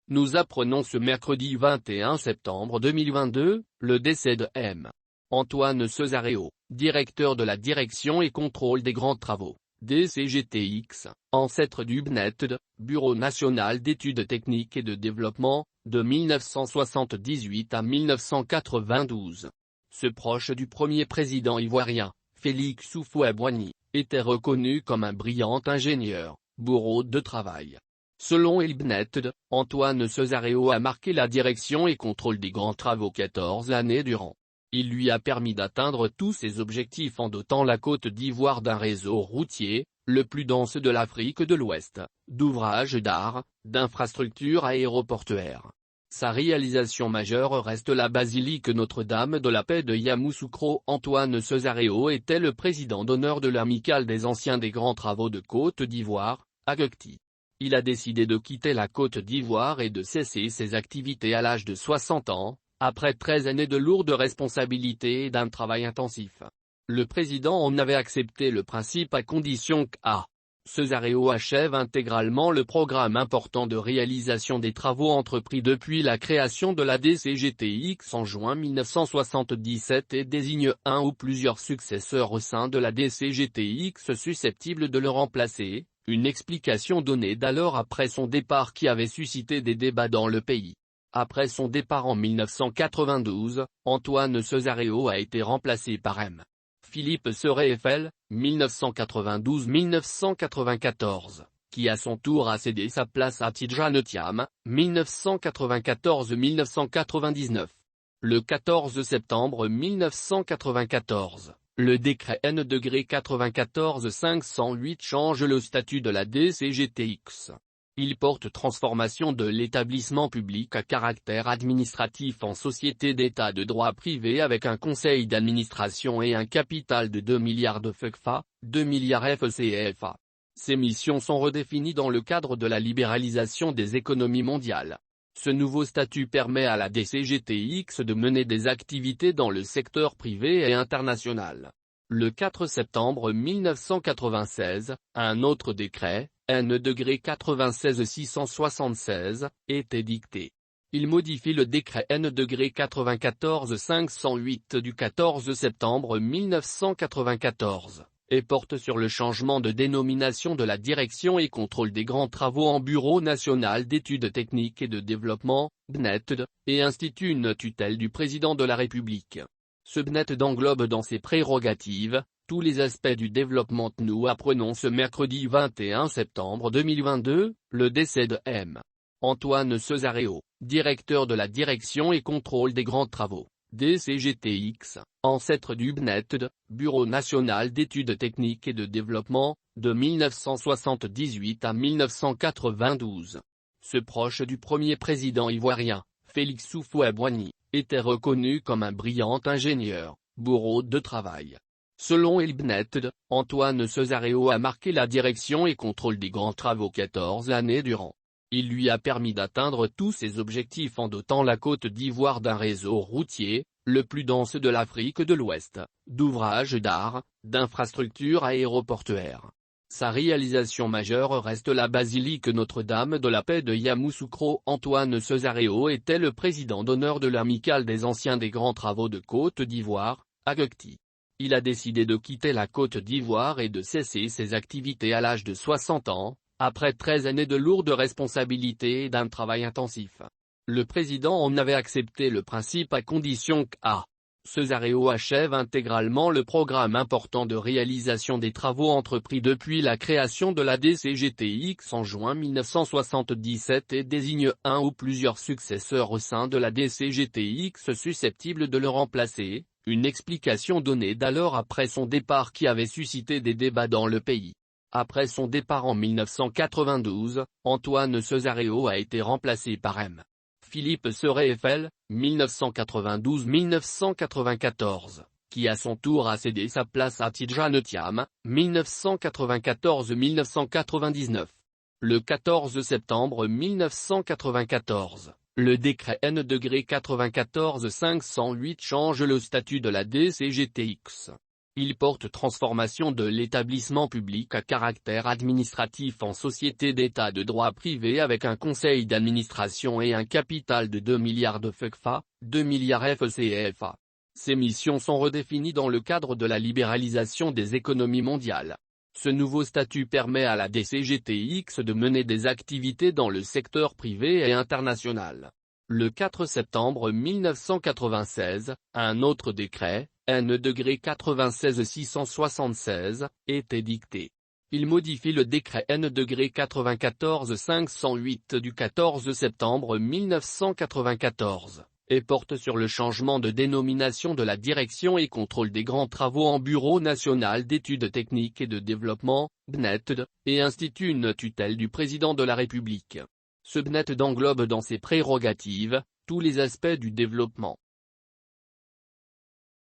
Nous apprenons ce mercredi 21 septembre 2022, le décès de M. Antoine Cesareo, directeur de la Direction et Contrôle des Grands Travaux, DCGTX, ancêtre du BNETD, Bureau National d'Études Techniques et de Développement, de 1978 à 1992. Ce proche du premier président ivoirien, Félix Houphouët-Boigny, était reconnu comme un brillant ingénieur, bourreau de travail. Selon El BNETD, Antoine Cesareo a marqué la direction et contrôle des grands travaux 14 années durant. Il lui a permis d'atteindre tous ses objectifs en dotant la Côte d'Ivoire d'un réseau routier, le plus dense de l'Afrique de l'Ouest, d'ouvrages d'art, d'infrastructures aéroportuaires. Sa réalisation majeure reste la basilique Notre-Dame de la Paix de Yamoussoukro. Antoine Cesareo était le président d'honneur de l'Amicale des Anciens des Grands Travaux de Côte d'Ivoire, AGCTI. Il a décidé de quitter la Côte d'Ivoire et de cesser ses activités à l'âge de 60 ans, après 13 années de lourdes responsabilités et d'un travail intensif. Le président en avait accepté le principe à condition qu'A. Cesareo achève intégralement le programme important de réalisation des travaux entrepris depuis la création de la DCGTX en juin 1977 et désigne un ou plusieurs successeurs au sein de la DCGTX susceptibles de le remplacer, une explication donnée d'alors après son départ qui avait suscité des débats dans le pays. Après son départ en 1992, Antoine Cesareo a été remplacé par M. Philippe Seret-Eiffel, 1992-1994, qui à son tour a cédé sa place à Tidjane Thiam, 1994-1999. Le 14 septembre 1994, le décret N°94-508 change le statut de la DCGTX. Il porte transformation de l'établissement public à caractère administratif en société d'État de droit privé avec un conseil d'administration et un capital de 2 milliards de FCFA, 2 milliards FCFA. Ces missions sont redéfinies dans le cadre de la libéralisation des économies mondiales. Ce nouveau statut permet à la DCGTX de mener des activités dans le secteur privé et international. Le 4 septembre 1996, un autre décret, N°96-676, est édicté. Il modifie le décret N°94-508 du 14 septembre 1994, et porte sur le changement de dénomination de la Direction et Contrôle des Grands Travaux en Bureau National d'Études Techniques et de Développement, BNETD, et institue une tutelle du Président de la République. Ce BNETD englobe dans ses prérogatives tous les aspects du développement. Nous apprenons ce mercredi 21 septembre 2022, le décès de M. Antoine Cesareo, directeur de la Direction et Contrôle des Grands Travaux, DCGTX, ancêtre du BNETD, Bureau National d'Études Techniques et de Développement, de 1978 à 1992. Ce proche du premier président ivoirien, Félix Houphouët-Boigny, était reconnu comme un brillant ingénieur, bourreau de travail. Selon El BNETD, Antoine Cesareo a marqué la direction et contrôle des grands travaux 14 années durant. Il lui a permis d'atteindre tous ses objectifs en dotant la Côte d'Ivoire d'un réseau routier, le plus dense de l'Afrique de l'Ouest, d'ouvrages d'art, d'infrastructures aéroportuaires. Sa réalisation majeure reste la basilique Notre-Dame de la Paix de Yamoussoukro. Antoine Cesareo était le président d'honneur de l'Amicale des Anciens des Grands Travaux de Côte d'Ivoire, AGCTI. Il a décidé de quitter la Côte d'Ivoire et de cesser ses activités à l'âge de 60 ans, après 13 années de lourdes responsabilités et d'un travail intensif. Le président en avait accepté le principe à condition qu'A. Cesareo achève intégralement le programme important de réalisation des travaux entrepris depuis la création de la DCGTX en juin 1977 et désigne un ou plusieurs successeurs au sein de la DCGTX susceptibles de le remplacer, une explication donnée d'alors après son départ qui avait suscité des débats dans le pays. Après son départ en 1992, Antoine Cesareo a été remplacé par M. Philippe Seret-Eiffel, 1992-1994, qui à son tour a cédé sa place à Tidjane Thiam, 1994-1999. Le 14 septembre 1994, le décret N°94-508 change le statut de la DCGTX. Il porte transformation de l'établissement public à caractère administratif en société d'État de droit privé avec un conseil d'administration et un capital de 2 milliards de FECFA, 2 milliards FECFA. Ces missions sont redéfinies dans le cadre de la libéralisation des économies mondiales. Ce nouveau statut permet à la DCGTX de mener des activités dans le secteur privé et international. Le 4 septembre 1996, un autre décret, N°96-676, est édicté. Il modifie le décret N°94-508 du 14 septembre 1994, et porte sur le changement de dénomination de la direction et contrôle des grands travaux en Bureau national d'études techniques et de développement, BNETD, et institue une tutelle du président de la République. Ce BNETD englobe dans ses prérogatives tous les aspects du développement,